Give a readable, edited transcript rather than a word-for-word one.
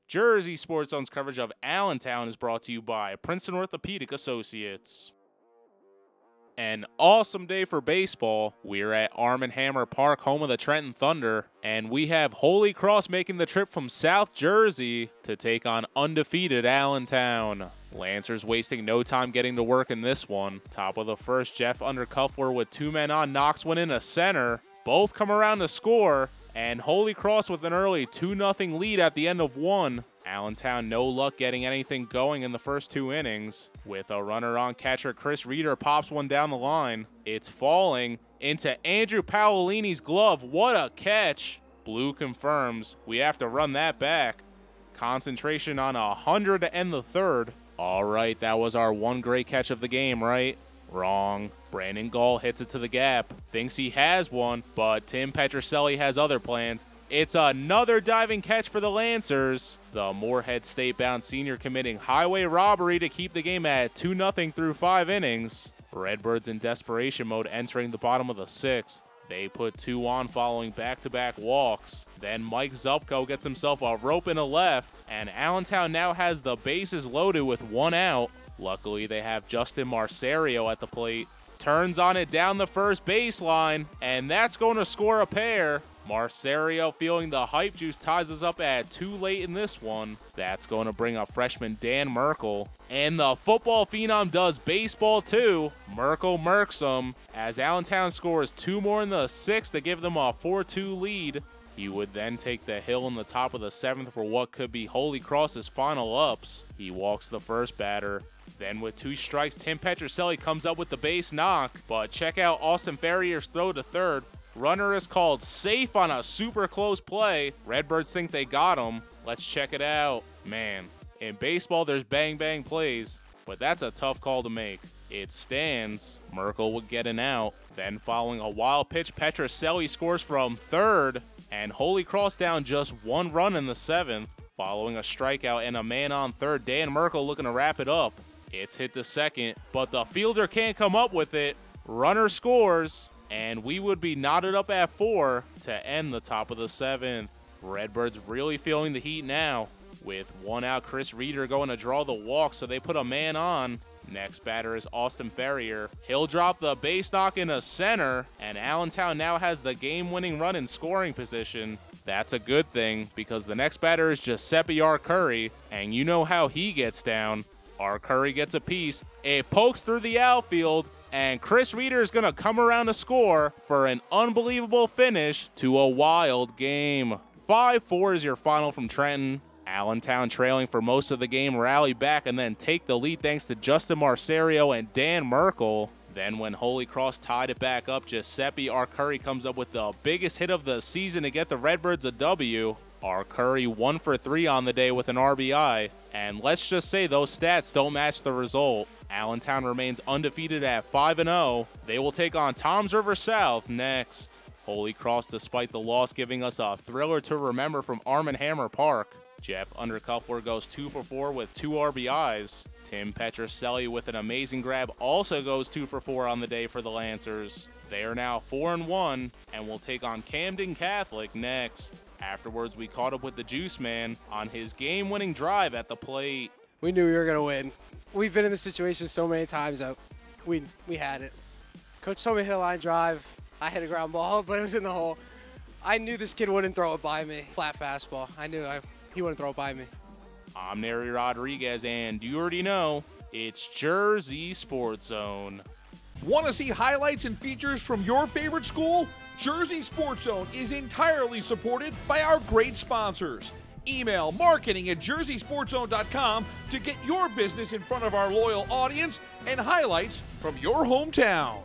Jersey Sports Zone's coverage of Allentown is brought to you by Princeton Orthopedic Associates. An awesome day for baseball. We're at Arm & Hammer Park, home of the Trenton Thunder, and we have Holy Cross making the trip from South Jersey to take on undefeated Allentown. Lancers wasting no time getting to work in this one. Top of the first, Jeff Undercuffler with 2 men on knocks one in a center. Both come around to score, and Holy Cross with an early 2-0 lead at the end of 1. Allentown no luck getting anything going in the first 2 innings. With a runner on, catcher Chris Reeder pops one down the line. It's falling into Andrew Paolini's glove. What a catch! Blue confirms we have to run that back. Concentration on 100 to end the 3rd. All right, that was our one great catch of the game, right? Wrong. Brandon Gall hits it to the gap. Thinks he has one, but Tim Petroselli has other plans. It's another diving catch for the Lancers. The Moorhead State-bound senior committing highway robbery to keep the game at 2-0 through 5 innings. Redbirds in desperation mode entering the bottom of the 6th. They put 2 on following back-to-back walks. Then Mike Zupko gets himself a rope in a left, and Allentown now has the bases loaded with 1 out. Luckily, they have Justin Marcerio at the plate. Turns on it down the first baseline, and that's going to score a pair. Marcerio, feeling the hype juice, ties us up at 2 late in this one. That's going to bring up freshman Dan Merkel. And the football phenom does baseball too. Merkel mercs him as Allentown scores 2 more in the 6th to give them a 4-2 lead. He would then take the hill in the top of the 7th for what could be Holy Cross's final ups. He walks the first batter. Then with 2 strikes, Tim Petroselli comes up with the base knock. But check out Austin Ferrier's throw to 3rd. Runner is called safe on a super close play. Redbirds think they got him. Let's check it out. Man, in baseball there's bang-bang plays, but that's a tough call to make. It stands. Merkel would get an out. Then following a wild pitch, Petroselli scores from 3rd, and Holy Cross down just 1 run in the 7th. Following a strikeout and a man on 3rd, Dan Merkel looking to wrap it up. It's hit to 2nd, but the fielder can't come up with it. Runner scores, and we would be knotted up at 4 to end the top of the 7th. Redbirds really feeling the heat now. With 1 out, Chris Reeder going to draw the walk, so they put a man on. Next batter is Austin Ferrier. He'll drop the base knock in a center, and Allentown now has the game-winning run in scoring position. That's a good thing, because the next batter is Giuseppe Arcuri, and you know how he gets down. Arcuri gets a piece. It pokes through the outfield, and Chris Reeder is going to come around to score for an unbelievable finish to a wild game. 5-4 is your final from Trenton. Allentown trailing for most of the game, rally back and then take the lead thanks to Justin Marcerio and Dan Merkel. Then when Holy Cross tied it back up, Giuseppe Arcuri comes up with the biggest hit of the season to get the Redbirds a W. Arcuri 1 for 3 on the day with an RBI. And let's just say those stats don't match the result. Allentown remains undefeated at 5-0. They will take on Toms River South next. Holy Cross, despite the loss, giving us a thriller to remember from Arm & Hammer Park. Jeff Undercuffler goes 2 for 4 with 2 RBIs. Tim Petroselli with an amazing grab also goes 2 for 4 on the day for the Lancers. They are now 4-1 and will take on Camden Catholic next. Afterwards, we caught up with the Juice Man on his game-winning drive at the plate. We knew we were going to win. We've been in this situation so many times that we had it. Coach told me to hit a line drive. I hit a ground ball, but it was in the hole. I knew this kid wouldn't throw it by me. Flat fastball. I knew he wouldn't throw it by me. I'm Neri Rodriguez, and you already know, it's Jersey Sports Zone. Want to see highlights and features from your favorite school? Jersey Sports Zone is entirely supported by our great sponsors. Email marketing@jerseysportszone.com to get your business in front of our loyal audience and highlights from your hometown.